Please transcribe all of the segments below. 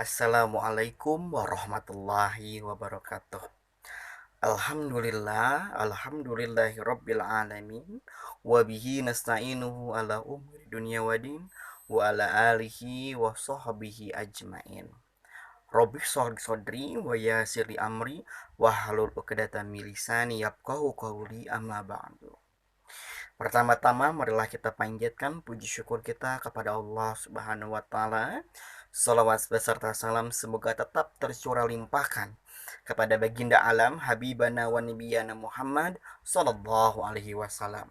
Assalamualaikum warahmatullahi wabarakatuh. Alhamdulillahi rabbil alamin. Wabihi nasta'inuhu ala umri dunia wadin. Wa ala alihi wa sahbihi ajmain. Rabbi sholli sodri wa yasirli amri. Wa halul uqdatan min lisani yafqahu qawli amma ba'du. Pertama-tama marilah kita panjatkan puji syukur kita kepada Allah Subhanahu wa taala. Salawat beserta salam semoga tetap tercurah limpahkan kepada baginda alam Habibana wa Nabiyana Muhammad sallallahu alaihi wasallam,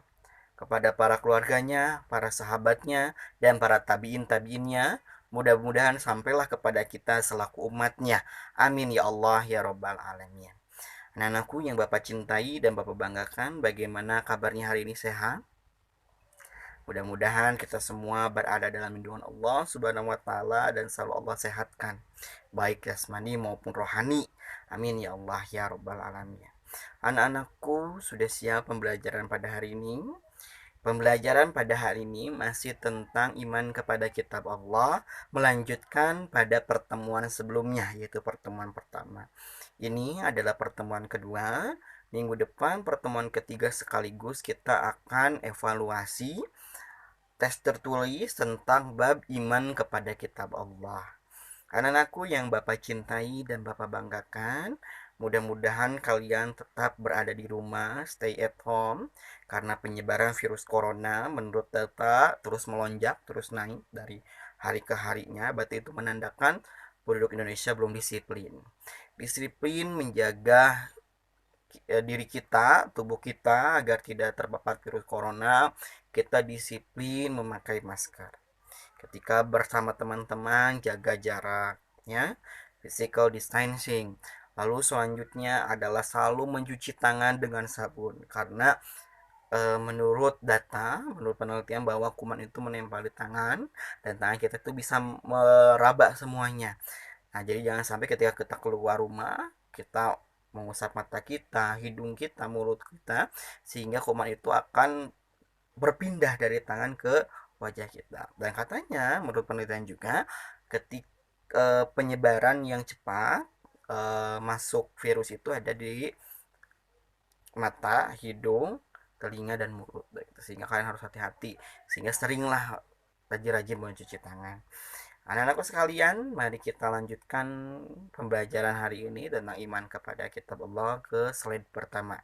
kepada para keluarganya, para sahabatnya, dan para tabiin-tabiinnya. Mudah-mudahan sampailah kepada kita selaku umatnya. Amin ya Allah ya Rabbal Alamin. Anak-anakku yang Bapak cintai dan Bapak banggakan, bagaimana kabarnya hari ini, sehat? Mudah-mudahan kita semua berada dalam lindungan Allah Subhanahu wa taala dan selalu Allah sehatkan, baik jasmani maupun rohani. Amin ya Allah ya Rabbal Alamin. Anak-anakku, sudah siap pembelajaran pada hari ini? Pembelajaran pada hari ini masih tentang iman kepada kitab Allah, melanjutkan pada pertemuan sebelumnya, yaitu pertemuan pertama. Ini adalah pertemuan kedua. Minggu depan pertemuan ketiga, sekaligus kita akan evaluasi tes tertulis tentang bab iman kepada kitab Allah. Anak-anakku yang Bapak cintai dan Bapak banggakan, mudah-mudahan kalian tetap berada di rumah, stay at home, karena penyebaran virus corona menurut data terus melonjak, terus naik dari hari ke harinya. Berarti itu menandakan penduduk Indonesia belum disiplin. Disiplin menjaga diri kita, tubuh kita agar tidak terpapar virus corona. Kita disiplin memakai masker. Ketika bersama teman-teman, jaga jaraknya, physical distancing. Lalu selanjutnya adalah selalu mencuci tangan dengan sabun, karena menurut data, menurut penelitian, bahwa kuman itu menempel di tangan dan tangan kita itu bisa meraba semuanya. Nah, jadi jangan sampai ketika kita keluar rumah, kita mengusap mata kita, hidung kita, mulut kita, sehingga kuman itu akan berpindah dari tangan ke wajah kita. Dan katanya menurut penelitian juga, ketika penyebaran yang cepat, masuk virus itu ada di mata, hidung, telinga, dan mulut. Sehingga kalian harus hati-hati, sehingga seringlah rajin-rajin mencuci tangan. Anak-anakku sekalian, mari kita lanjutkan pembelajaran hari ini tentang iman kepada kitab Allah ke slide pertama.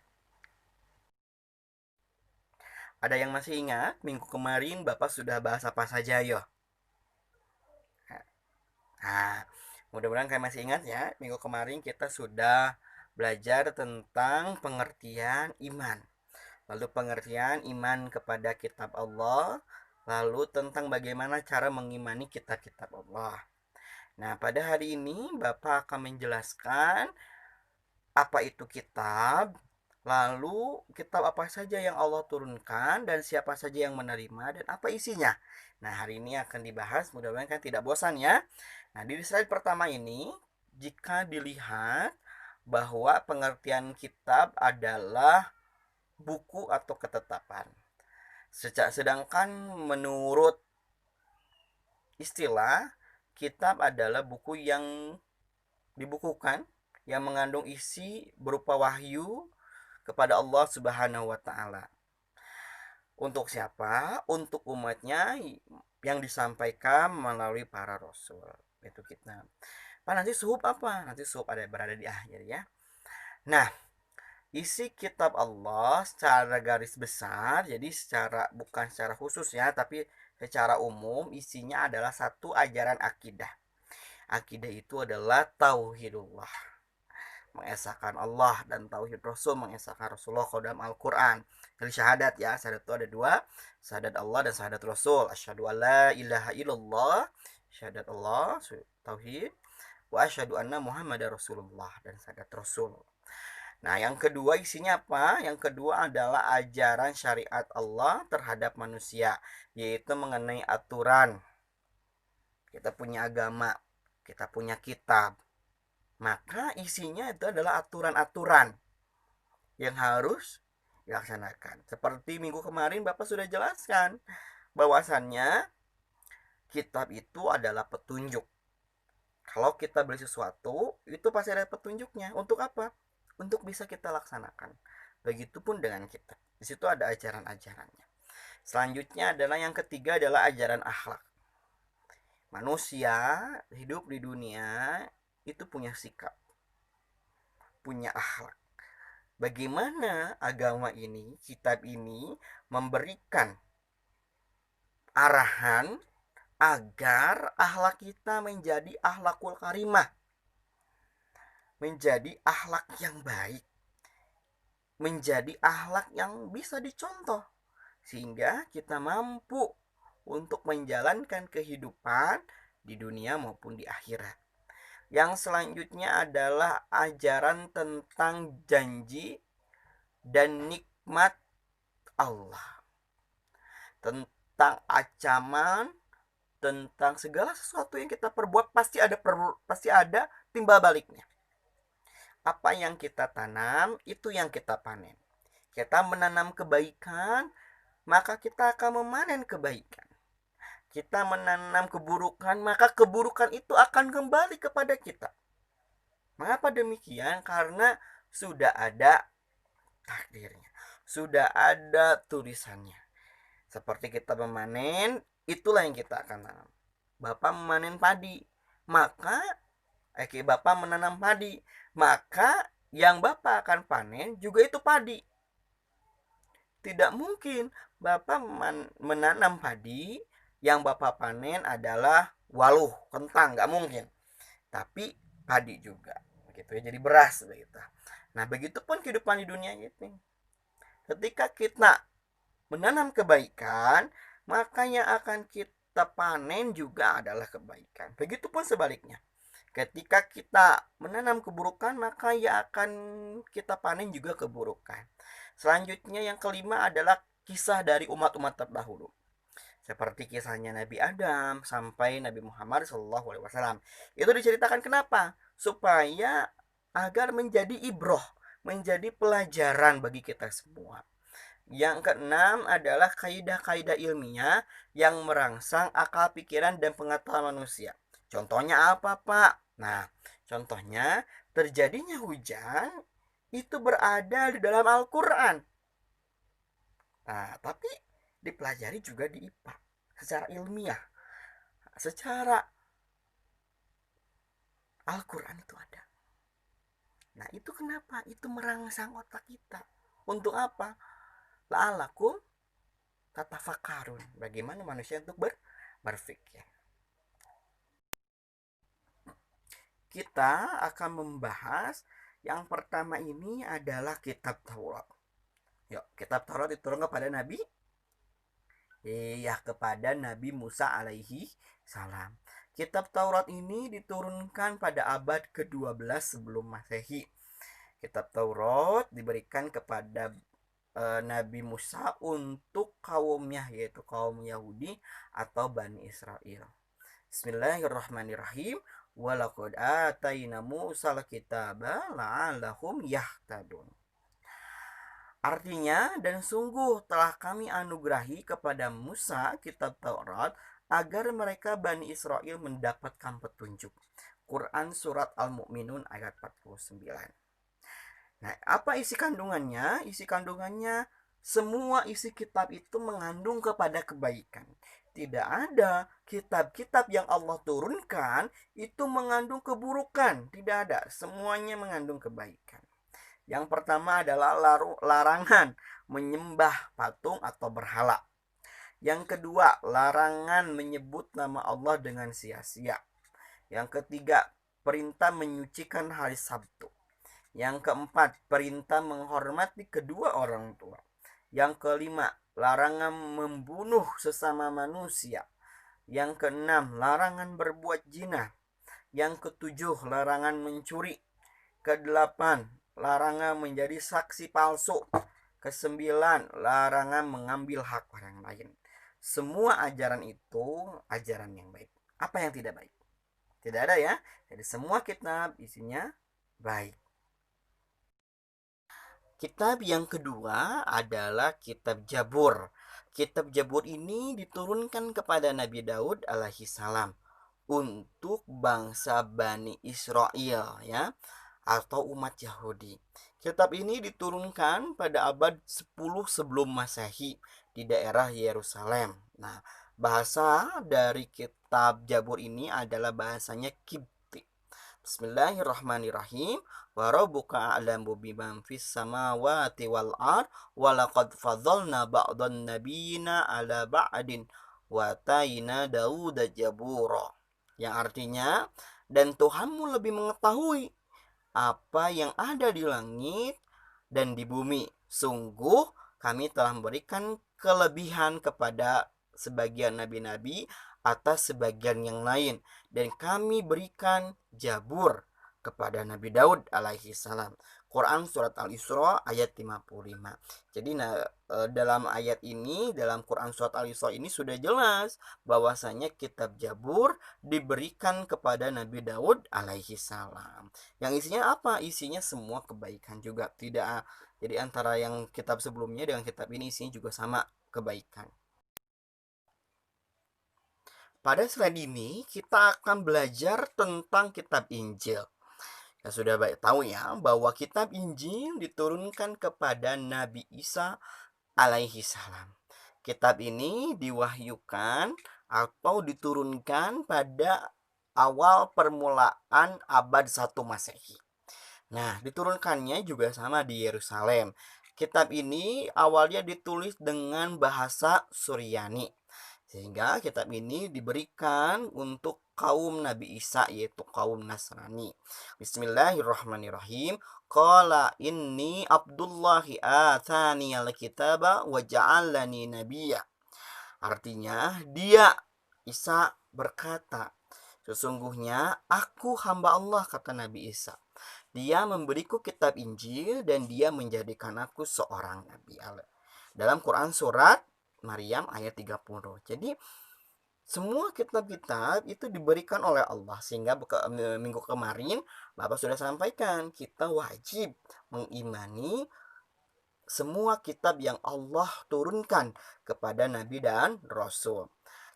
Ada yang masih ingat minggu kemarin Bapak sudah bahas apa saja, yo? Nah, mudah-mudahan kalian masih ingat ya. Minggu kemarin kita sudah belajar tentang pengertian iman. Lalu pengertian iman kepada kitab Allah. Lalu tentang bagaimana cara mengimani kitab-kitab Allah. Nah, pada hari ini Bapak akan menjelaskan apa itu kitab, lalu kitab apa saja yang Allah turunkan dan siapa saja yang menerima dan apa isinya. Nah, hari ini akan dibahas, mudah-mudahan kan tidak bosan ya. Nah, di slide pertama ini, jika dilihat bahwa pengertian kitab adalah buku atau ketetapan. Sedangkan menurut istilah, kitab adalah buku yang dibukukan, yang mengandung isi berupa wahyu kepada Allah Subhanahu wa taala. Untuk siapa? Untuk umatnya yang disampaikan melalui para rasul. Itu kita. Pak, nanti suhub apa? Nanti suhub ada berada di akhir ya. Nah, isi kitab Allah secara garis besar, jadi bukan secara khusus ya, tapi secara umum isinya adalah satu, ajaran akidah. Akidah itu adalah tauhidullah, mengesahkan Allah, dan tauhid Rasul, mengesahkan Rasulullah kalau dalam Al-Quran. Jadi syahadat ya, syahadat itu ada dua, syahadat Allah dan syahadat Rasul. Asyhadu alla ilaha illallah, syahadat Allah, tauhid. Wa asyhadu anna Muhammadar Rasulullah, dan syahadat Rasul. Nah, yang kedua isinya apa? Yang kedua adalah ajaran syariat Allah terhadap manusia, yaitu mengenai aturan. Kita punya agama, kita punya kitab, maka isinya itu adalah aturan-aturan yang harus dilaksanakan. Seperti minggu kemarin Bapak sudah jelaskan bahwasannya kitab itu adalah petunjuk. Kalau kita beli sesuatu, itu pasti ada petunjuknya. Untuk apa? Untuk bisa kita laksanakan. Begitupun dengan kita. Di situ ada ajaran-ajarannya. Selanjutnya adalah yang ketiga adalah ajaran akhlak. Manusia hidup di dunia itu punya sikap, punya akhlak. Bagaimana agama ini, kitab ini memberikan arahan agar akhlak kita menjadi akhlakul karimah, menjadi akhlak yang baik, menjadi akhlak yang bisa dicontoh, sehingga kita mampu untuk menjalankan kehidupan di dunia maupun di akhirat. Yang selanjutnya adalah ajaran tentang janji dan nikmat Allah, tentang ancaman, tentang segala sesuatu yang kita perbuat pasti ada timbal baliknya. Apa yang kita tanam, itu yang kita panen. Kita menanam kebaikan, maka kita akan memanen kebaikan. Kita menanam keburukan, maka keburukan itu akan kembali kepada kita. Mengapa demikian? Karena sudah ada takdirnya, sudah ada tulisannya. Seperti kita memanen, itulah yang kita akan tanam. Bapak memanen padi, maka Bapak menanam padi, maka yang Bapak akan panen juga itu padi. Tidak mungkin Bapak menanam padi, yang Bapak panen adalah waluh, kentang, nggak mungkin. Tapi padi juga, begitu ya, jadi beras begitu. Nah, begitupun kehidupan di dunia ini. Ketika kita menanam kebaikan, maka yang akan kita panen juga adalah kebaikan. Begitupun sebaliknya. Ketika kita menanam keburukan, maka yang akan kita panen juga keburukan. Selanjutnya yang kelima adalah kisah dari umat-umat terdahulu. Seperti kisahnya Nabi Adam sampai Nabi Muhammad SAW. Itu diceritakan kenapa? Supaya agar menjadi ibroh, menjadi pelajaran bagi kita semua. Yang keenam adalah kaidah-kaidah ilmiah yang merangsang akal pikiran dan pengetahuan manusia. Contohnya apa, Pak? Nah, contohnya terjadinya hujan itu berada di dalam Al-Quran. Nah, tapi dipelajari juga di IPA secara ilmiah. Secara Al-Quran itu ada. Nah, itu kenapa? Itu merangsang otak kita. Untuk apa? La'alakum tatafakarun. Bagaimana manusia untuk berpikir. Kita akan membahas yang pertama ini adalah kitab Taurat. Yuk, kitab Taurat diturunkan kepada Nabi kepada Nabi Musa alaihi salam. Kitab Taurat ini diturunkan pada abad ke-12 sebelum Masehi. Kitab Taurat diberikan kepada Nabi Musa untuk kaumnya, yaitu kaum Yahudi atau Bani Israel. Bismillahirrahmanirrahim. Walaqad ataina Musal kitaba la'allahum yahtadun. Artinya, dan sungguh telah kami anugerahi kepada Musa kitab Taurat agar mereka Bani Israel mendapatkan petunjuk. Quran surat Al-Mu'minun ayat 49. Nah, apa isi kandungannya? Isi kandungannya, semua isi kitab itu mengandung kepada kebaikan. Tidak ada kitab-kitab yang Allah turunkan itu mengandung keburukan. Tidak ada, semuanya mengandung kebaikan. Yang pertama adalah larangan menyembah patung atau berhala. Yang kedua, larangan menyebut nama Allah dengan sia-sia. Yang ketiga, perintah menyucikan hari Sabtu. Yang keempat, perintah menghormati kedua orang tua. Yang kelima, larangan membunuh sesama manusia. Yang keenam, larangan berbuat zina. Yang ketujuh, larangan mencuri. Kedelapan, larangan menjadi saksi palsu. Kesembilan, larangan mengambil hak orang lain. Semua ajaran itu ajaran yang baik. Apa yang tidak baik? Tidak ada ya. Jadi semua kitab isinya baik. Kitab yang kedua adalah kitab Jabur. Kitab Jabur ini diturunkan kepada Nabi Daud alaihi salam untuk bangsa Bani Israel ya, atau umat Yahudi. Kitab ini diturunkan pada abad 10 sebelum Masehi di daerah Yerusalem. Nah, bahasa dari kitab Jabur ini adalah bahasanya Kipti. Bismillahirrahmanirrahim. Wa rabbuka a'lamu biman fis samawati wal ard wa laqad fadhalna ba'dhan nabiyina ala ba'din wa tayna Dauda jabura. Yang artinya, dan Tuhanmu lebih mengetahui apa yang ada di langit dan di bumi. Sungguh kami telah memberikan kelebihan kepada sebagian nabi-nabi atas sebagian yang lain, dan kami berikan Jabur kepada Nabi Daud alaihi salam. Quran surat Al-Isra ayat 55. Jadi dalam ayat ini, dalam Quran surat Al-Isra ini sudah jelas bahwasanya kitab Jabur diberikan kepada Nabi Daud alaihi salam. Yang isinya apa? Isinya semua kebaikan juga. Tidak, jadi antara yang kitab sebelumnya dengan kitab ini isinya juga sama kebaikan. Pada slide ini kita akan belajar tentang kitab Injil. Ya sudah baik tahu ya bahwa kitab Injil diturunkan kepada Nabi Isa alaihi salam. Kitab ini diwahyukan atau diturunkan pada awal permulaan abad 1 Masehi. Nah, diturunkannya juga sama di Yerusalem. Kitab ini awalnya ditulis dengan bahasa Suryani, sehingga kitab ini diberikan untuk kaum Nabi Isa, yaitu kaum Nasrani. Bismillahirrahmanirrahim. Qala inni Abdullahi atani al-kitaba wa ja'alani nabiyya. Artinya, dia Isa berkata, sesungguhnya aku hamba Allah, kata Nabi Isa. Dia memberiku kitab Injil dan dia menjadikan aku seorang nabi. Dalam Quran surat Maryam ayat 30. Jadi semua kitab-kitab itu diberikan oleh Allah, sehingga minggu kemarin Bapak sudah sampaikan kita wajib mengimani semua kitab yang Allah turunkan kepada nabi dan rasul.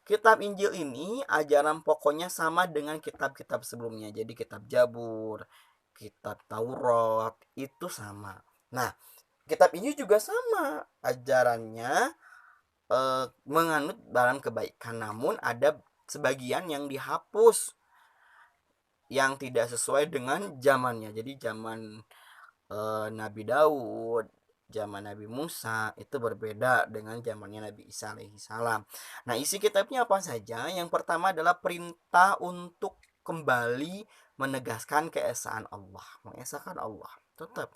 Kitab Injil ini ajaran pokoknya sama dengan kitab-kitab sebelumnya. Jadi kitab Jabur, kitab Taurat itu sama. Nah, kitab Injil juga sama ajarannya, menganut dalam kebaikan, namun ada sebagian yang dihapus yang tidak sesuai dengan zamannya. Jadi zaman Nabi Daud, zaman Nabi Musa itu berbeda dengan zamannya Nabi Isa alaihi salam. Nah, isi kitabnya apa saja? Yang pertama adalah perintah untuk kembali menegaskan keesaan Allah, mengesahkan Allah, tetap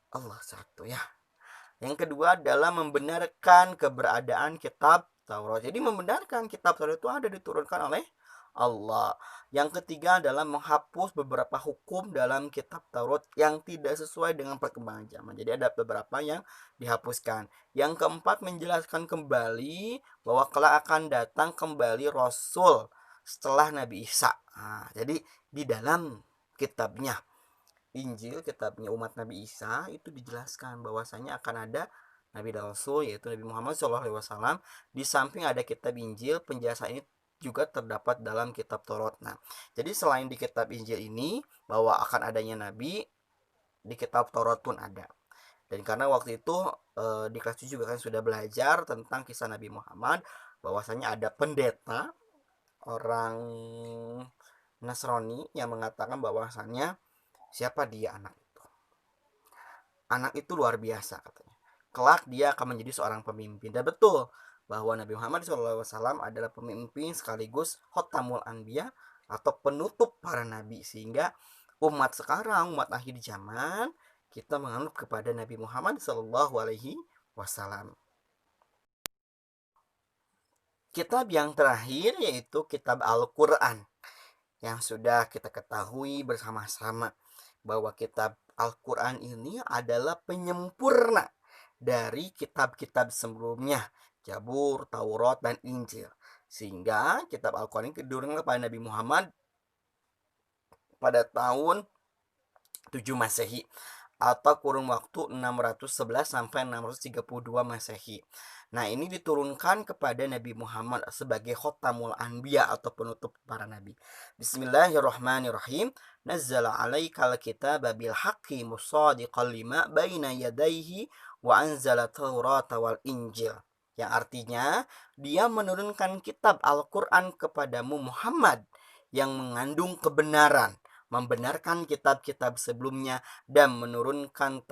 Allah satu ya. Yang kedua adalah membenarkan keberadaan kitab Taurat. Jadi membenarkan kitab Taurat itu ada diturunkan oleh Allah. Yang ketiga adalah menghapus beberapa hukum dalam kitab Taurat yang tidak sesuai dengan perkembangan zaman. Jadi ada beberapa yang dihapuskan. Yang keempat, menjelaskan kembali bahwa kelak akan datang kembali Rasul setelah Nabi Isa. Nah, jadi di dalam kitabnya Injil, kitabnya umat Nabi Isa, itu dijelaskan bahwasanya akan ada Nabi dan Rasul, yaitu Nabi Muhammad SAW. Di samping ada kitab Injil, penjelasan ini juga terdapat dalam kitab Taurat. Nah, jadi selain di kitab Injil ini bahwa akan adanya Nabi, di kitab Taurat pun ada. Dan karena waktu itu di kelas 7 juga kan sudah belajar tentang kisah Nabi Muhammad, bahwasanya ada pendeta orang Nasrani yang mengatakan bahwasannya siapa dia anak itu. Anak itu luar biasa katanya. Kelak dia akan menjadi seorang pemimpin. Dan betul bahwa Nabi Muhammad SAW adalah pemimpin sekaligus Khotamul Anbiya atau penutup para nabi. Sehingga umat sekarang, umat akhir zaman, kita menganut kepada Nabi Muhammad SAW. Kitab yang terakhir yaitu kitab Al-Quran, yang sudah kita ketahui bersama-sama bahwa kitab Al-Quran ini adalah penyempurna dari kitab-kitab sebelumnya, Jabur, Taurat, dan Injil. Sehingga kitab Al-Quran ini diturunkan kepada Nabi Muhammad pada tahun 7 Masehi atau kurun waktu 611 sampai 632 Masehi. Nah, ini diturunkan kepada Nabi Muhammad sebagai khotamul anbiya atau penutup para nabi. Bismillahirrahmanirrahim. Nazzala 'alaikal kitaba bil haqqi musaddiqan lima baina yadayhi wa anzala taurata wal injil. Yang artinya, dia menurunkan kitab Al-Quran kepadamu Muhammad yang mengandung kebenaran, membenarkan kitab-kitab sebelumnya dan menurunkan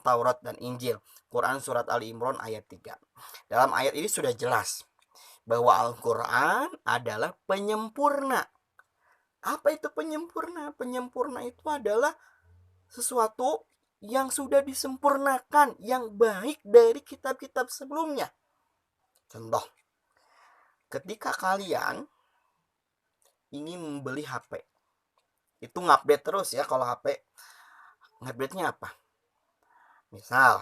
Taurat dan Injil. Quran surat Ali Imran ayat 3. Dalam ayat ini sudah jelas bahwa Al-Quran adalah penyempurna. Apa itu penyempurna? Penyempurna itu adalah sesuatu yang sudah disempurnakan, yang baik dari kitab-kitab sebelumnya. Contoh, ketika kalian ingin membeli HP, itu ngupdate terus ya. Kalau HP ngupdate-nya apa? Misal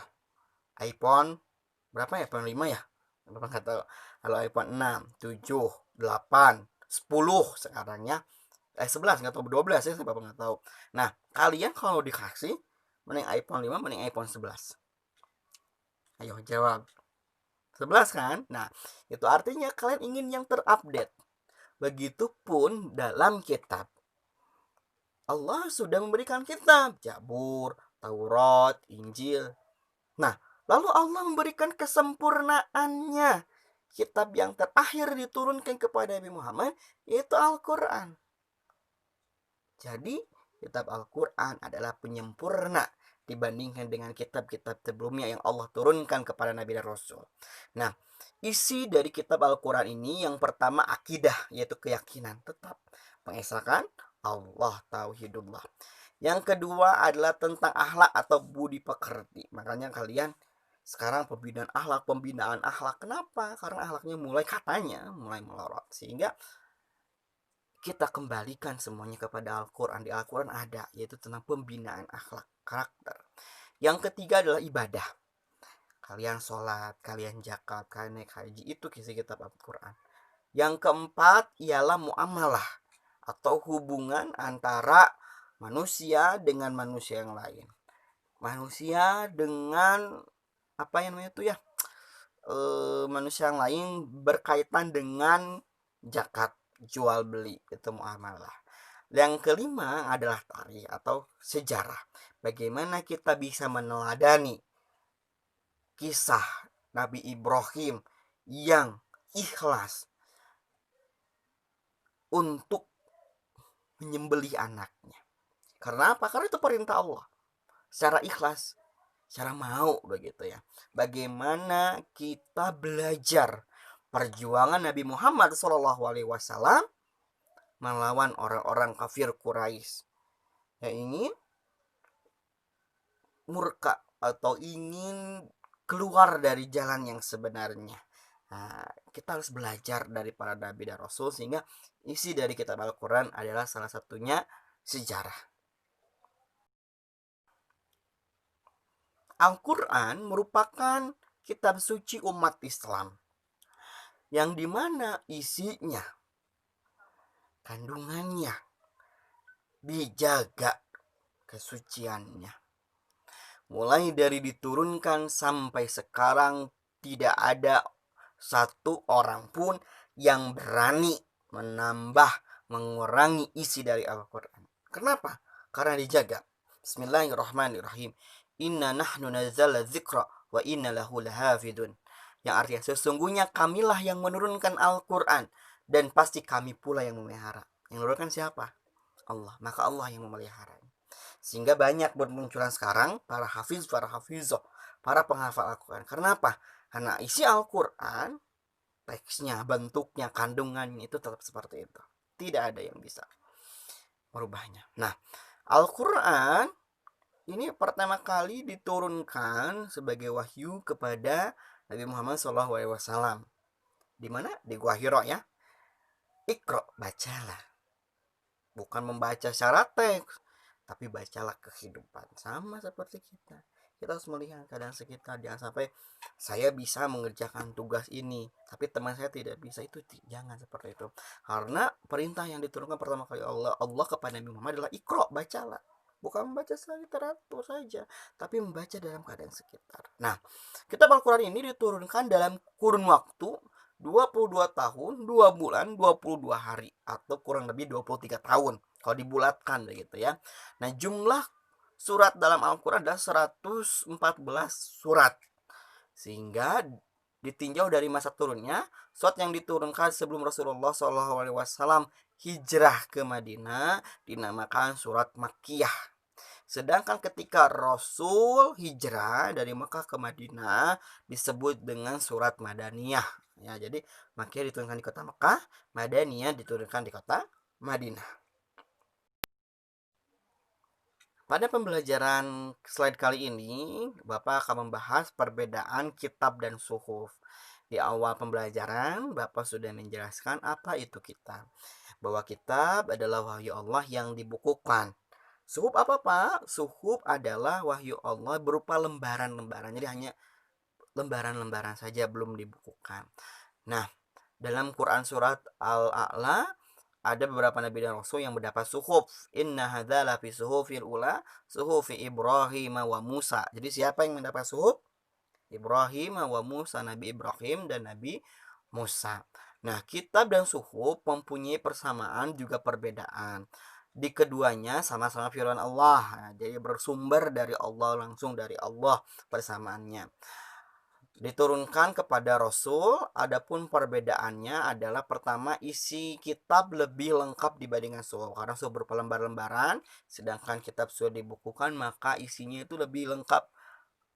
iPhone berapa ya? iPhone 5 ya? Berapa nggak tahu. Kalau iPhone 6, 7, 8, 10 sekarang ya. 11 nggak tahu, 12 ya, saya nggak tahu. Nah, kalian kalau dikasih mending iPhone 5, mending iPhone 11. Ayo jawab. 11 kan? Nah, itu artinya kalian ingin yang terupdate. Begitupun dalam kitab. Allah sudah memberikan kitab, Zabur, Taurat, Injil. Nah, lalu Allah memberikan kesempurnaannya. Kitab yang terakhir diturunkan kepada Nabi Muhammad yaitu Al-Quran. Jadi, kitab Al-Quran adalah penyempurna dibandingkan dengan kitab-kitab sebelumnya yang Allah turunkan kepada Nabi dan Rasul. Nah, isi dari kitab Al-Quran ini yang pertama akidah, yaitu keyakinan tetap mengesahkan Allah, tauhidullah. Yang kedua adalah tentang akhlak atau budi pekerti. Makanya kalian sekarang pembinaan akhlak. Kenapa? Karena akhlaknya mulai melorot. Sehingga kita kembalikan semuanya kepada Al-Quran. Di Al-Quran ada, yaitu tentang pembinaan akhlak, karakter. Yang ketiga adalah ibadah. Kalian sholat, kalian zakat, kalian naik haji, itu isi kitab Al-Quran. Yang keempat ialah muamalah atau hubungan antara manusia dengan manusia yang lain. Manusia dengan apa yang namanya itu ya? Manusia yang lain berkaitan dengan zakat, jual beli, itu muamalah. Yang kelima adalah tarikh atau sejarah. Bagaimana kita bisa meneladani kisah Nabi Ibrahim yang ikhlas untuk menyembelih anaknya. Karena apa? Karena itu perintah Allah. Secara ikhlas, secara mau begitu ya. Bagaimana kita belajar perjuangan Nabi Muhammad SAW melawan orang-orang kafir Quraisy yang ingin murka atau ingin keluar dari jalan yang sebenarnya. Nah, kita harus belajar dari para nabi dan rasul, sehingga isi dari kitab Al-Quran adalah salah satunya sejarah. Al-Quran merupakan kitab suci umat Islam yang dimana isinya, kandungannya dijaga kesuciannya. Mulai dari diturunkan sampai sekarang tidak ada satu orang pun yang berani menambah, mengurangi isi dari Al-Quran. Kenapa? Karena dijaga. Bismillahirrahmanirrahim. Inna nahnu nazzalna dzikra wa inna lahu lahafidun. Yang artinya sesungguhnya kamilah yang menurunkan Al-Quran dan pasti kami pula yang memelihara. Yang menurunkan siapa? Allah. Maka Allah yang memelihara. Sehingga banyak bermunculan sekarang para hafizah, para penghafal Al-Quran. Kenapa? Karena isi Al-Quran, teksnya, bentuknya, kandungannya itu tetap seperti itu. Tidak ada yang bisa merubahnya. Nah, Al-Quran ini pertama kali diturunkan sebagai wahyu kepada Nabi Muhammad SAW. Di mana? Di Gua Hira ya. Iqra, bacalah. Bukan membaca secara teks, tapi bacalah kehidupan. Sama seperti kita. Kita harus melihat keadaan sekitar. Jangan sampai saya bisa mengerjakan tugas ini, tapi teman saya tidak bisa. Itu jangan seperti itu. Karena perintah yang diturunkan pertama kali Allah kepada Nabi Muhammad adalah Iqra, bacalah. bukan membaca literatur saja, tapi membaca dalam keadaan sekitar. Nah, kitab Al-Quran ini diturunkan dalam kurun waktu 22 tahun, 2 bulan, 22 hari, atau kurang lebih 23 tahun kalau dibulatkan begitu ya. Nah, jumlah surat dalam Al-Quran adalah 114 surat, sehingga ditinjau dari masa turunnya, surat yang diturunkan sebelum Rasulullah SAW hijrah ke Madinah dinamakan surat Makkiyah. Sedangkan ketika Rasul hijrah dari Mekah ke Madinah disebut dengan surat Madaniyah. Ya, jadi Makkiyah diturunkan di kota Mekah, Madaniyah diturunkan di kota Madinah. Pada pembelajaran slide kali ini, Bapak akan membahas perbedaan kitab dan suhuf. Di awal pembelajaran, Bapak sudah menjelaskan apa itu kitab. Bahwa kitab adalah wahyu Allah yang dibukukan. Suhuf apa, Pak? Suhuf adalah wahyu Allah berupa lembaran-lembaran. Jadi hanya lembaran-lembaran saja, belum dibukukan. Nah, dalam Quran surat Al-A'la ada beberapa nabi dan rasul yang mendapat suhuf. Inna hadza la fi suhufil ula, suhufi Ibrahim wa Musa. Jadi siapa yang mendapat suhuf? Ibrahim wa Musa, Nabi Ibrahim dan Nabi Musa. Nah, kitab dan suhuf mempunyai persamaan juga perbedaan. Di keduanya sama-sama firman Allah. Nah, jadi bersumber dari Allah, langsung dari Allah persamaannya. Diturunkan kepada Rasul, adapun perbedaannya adalah pertama isi kitab lebih lengkap dibandingkan suhuf, karena suhuf berupa lembar-lembaran, sedangkan kitab sudah dibukukan maka isinya itu lebih lengkap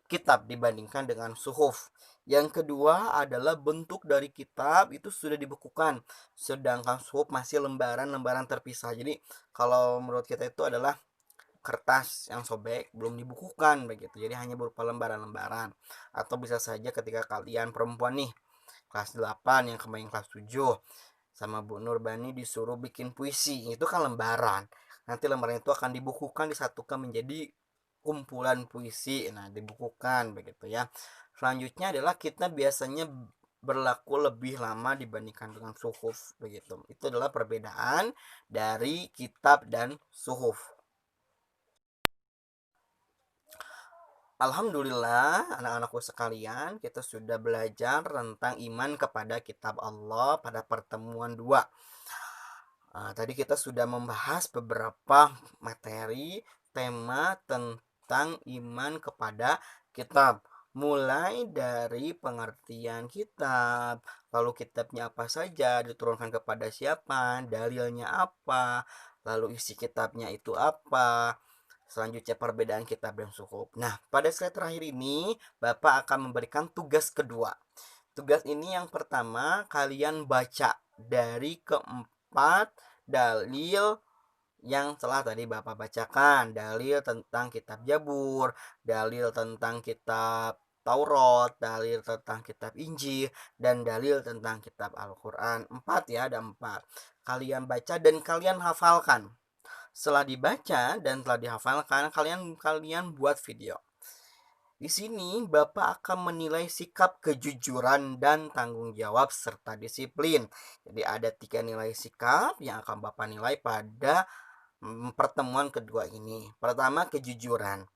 kitab dibandingkan dengan suhuf. Yang kedua adalah bentuk dari kitab itu sudah dibukukan, sedangkan suhuf masih lembaran-lembaran terpisah. Jadi kalau menurut kita itu adalah kertas yang sobek belum dibukukan begitu, jadi hanya berupa lembaran-lembaran. Atau bisa saja ketika kalian perempuan nih kelas 8 yang kemarin kelas 7 sama Bu Nurbani disuruh bikin puisi, itu kan lembaran, nanti lembaran itu akan dibukukan, disatukan menjadi kumpulan puisi, nah dibukukan begitu ya. Selanjutnya adalah kita biasanya berlaku lebih lama dibandingkan dengan suhuf begitu. Itu adalah perbedaan dari kitab dan suhuf. Alhamdulillah, anak-anakku sekalian, kita sudah belajar tentang iman kepada kitab Allah pada pertemuan 2. Tadi kita sudah membahas beberapa materi tema tentang iman kepada kitab. Mulai dari pengertian kitab, lalu kitabnya apa saja, diturunkan kepada siapa, dalilnya apa, lalu isi kitabnya itu apa. Selanjutnya perbedaan kitab dan suhuf. Nah, pada slide terakhir ini Bapak akan memberikan tugas kedua. Tugas ini yang pertama, kalian baca dari keempat dalil yang telah tadi Bapak bacakan. Dalil tentang kitab Jabur, dalil tentang kitab Taurat, dalil tentang kitab Injil, dan dalil tentang kitab Al-Quran. 4 ya, ada 4. Kalian baca dan kalian hafalkan. Setelah dibaca dan telah dihafalkan, kalian buat video. Di sini Bapak akan menilai sikap kejujuran dan tanggung jawab serta disiplin. Jadi ada 3 nilai sikap yang akan Bapak nilai pada pertemuan kedua ini. Pertama, kejujuran.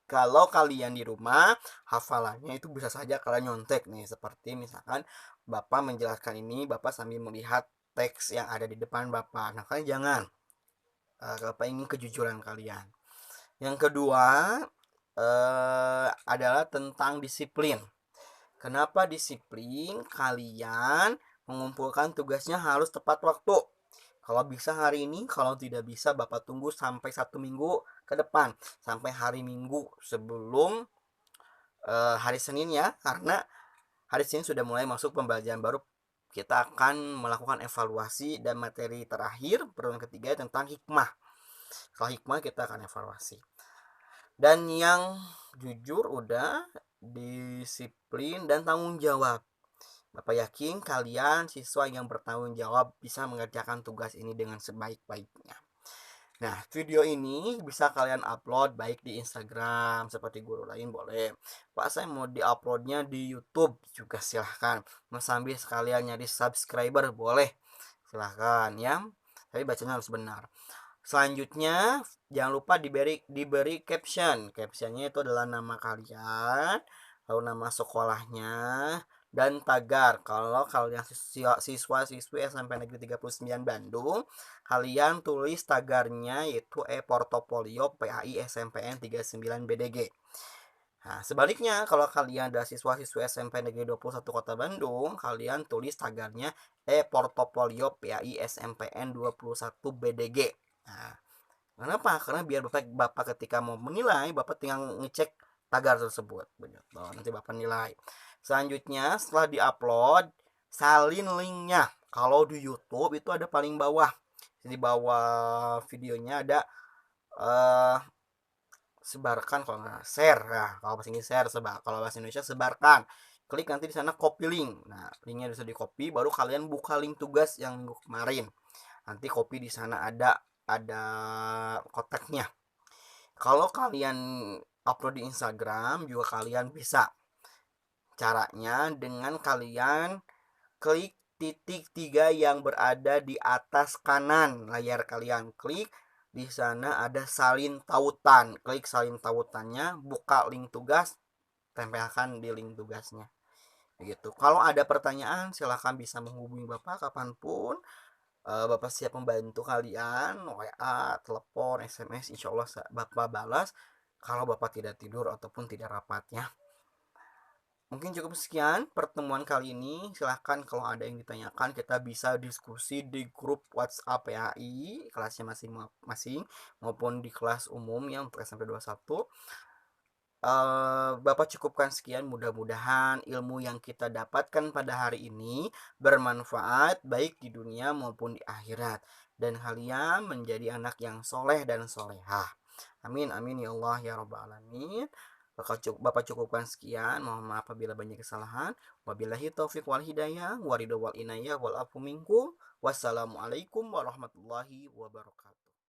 Kalau kalian di rumah, hafalannya itu bisa saja kalian nyontek nih. Seperti misalkan Bapak menjelaskan ini, Bapak sambil melihat teks yang ada di depan Bapak. Nah, kalian jangan. Bapak ingin kejujuran kalian. Yang kedua adalah tentang disiplin. Kenapa disiplin? Kalian mengumpulkan tugasnya harus tepat waktu. Kalau bisa hari ini, kalau tidak bisa Bapak tunggu sampai 1 minggu ke depan, sampai hari Minggu sebelum hari Senin ya, karena hari Senin sudah mulai masuk pembelajaran baru. Kita akan melakukan evaluasi dan materi terakhir pertemuan ketiga tentang hikmah. Kalau hikmah kita akan evaluasi. Dan yang jujur udah, disiplin dan tanggung jawab. Bapak yakin kalian siswa yang bertanggung jawab bisa mengerjakan tugas ini dengan sebaik-baiknya. Nah, video ini bisa kalian upload baik di Instagram seperti guru lain boleh. Pak, saya mau diuploadnya di YouTube juga silahkan. Mau sambil sekalian nyari subscriber boleh, silahkan ya. Tapi bacanya harus benar. Selanjutnya jangan lupa diberi caption. Captionnya itu adalah nama kalian, lalu nama sekolahnya, dan tagar. Kalau kalian siswa-siswi SMP Negeri 39 Bandung, kalian tulis tagarnya yaitu portofolio PAI SMPN 39 BDG. Nah, sebaliknya kalau kalian adalah siswa-siswi SMP Negeri 21 Kota Bandung, kalian tulis tagarnya portofolio PAI SMPN 21 BDG. Nah, kenapa? Karena biar Bapak ketika mau menilai, Bapak tinggal ngecek tagar tersebut. Begitu. Nanti Bapak nilai. Selanjutnya, setelah diupload, salin linknya. Kalau di YouTube itu ada paling bawah. Di bawah videonya ada eh sebarkan, kalau nggak share. Nah, kalau bahasa Inggris share, kalau bahasa Indonesia sebarkan. Klik nanti di sana copy link. Nah, linknya bisa di copy, baru kalian buka link tugas yang minggu kemarin. Nanti copy di sana ada kotaknya. Kalau kalian upload di Instagram juga kalian bisa. Caranya dengan kalian klik titik 3 yang berada di atas kanan layar kalian. Klik di sana ada salin tautan. Klik salin tautannya, buka link tugas, tempelkan di link tugasnya. Begitu. Kalau ada pertanyaan silahkan bisa menghubungi Bapak kapanpun. Bapak siap membantu kalian, WA, telepon, SMS, insya Allah Bapak balas kalau Bapak tidak tidur ataupun tidak rapatnya. Mungkin cukup sekian pertemuan kali ini. Silahkan kalau ada yang ditanyakan kita bisa diskusi di grup WhatsApp PAI kelasnya masing-masing maupun di kelas umum yang untuk SMP 21. Bapak cukupkan sekian, mudah-mudahan ilmu yang kita dapatkan pada hari ini bermanfaat baik di dunia maupun di akhirat dan kalian menjadi anak yang soleh dan solehah. Amin amin ya Allah ya rabbal alamin. Bapak cukupkan sekian, mohon maaf apabila banyak kesalahan. Wabillahi taufiq wal hidayah, waridho wal inayah wal afu minkum. Wassalamualaikum warahmatullahi wabarakatuh.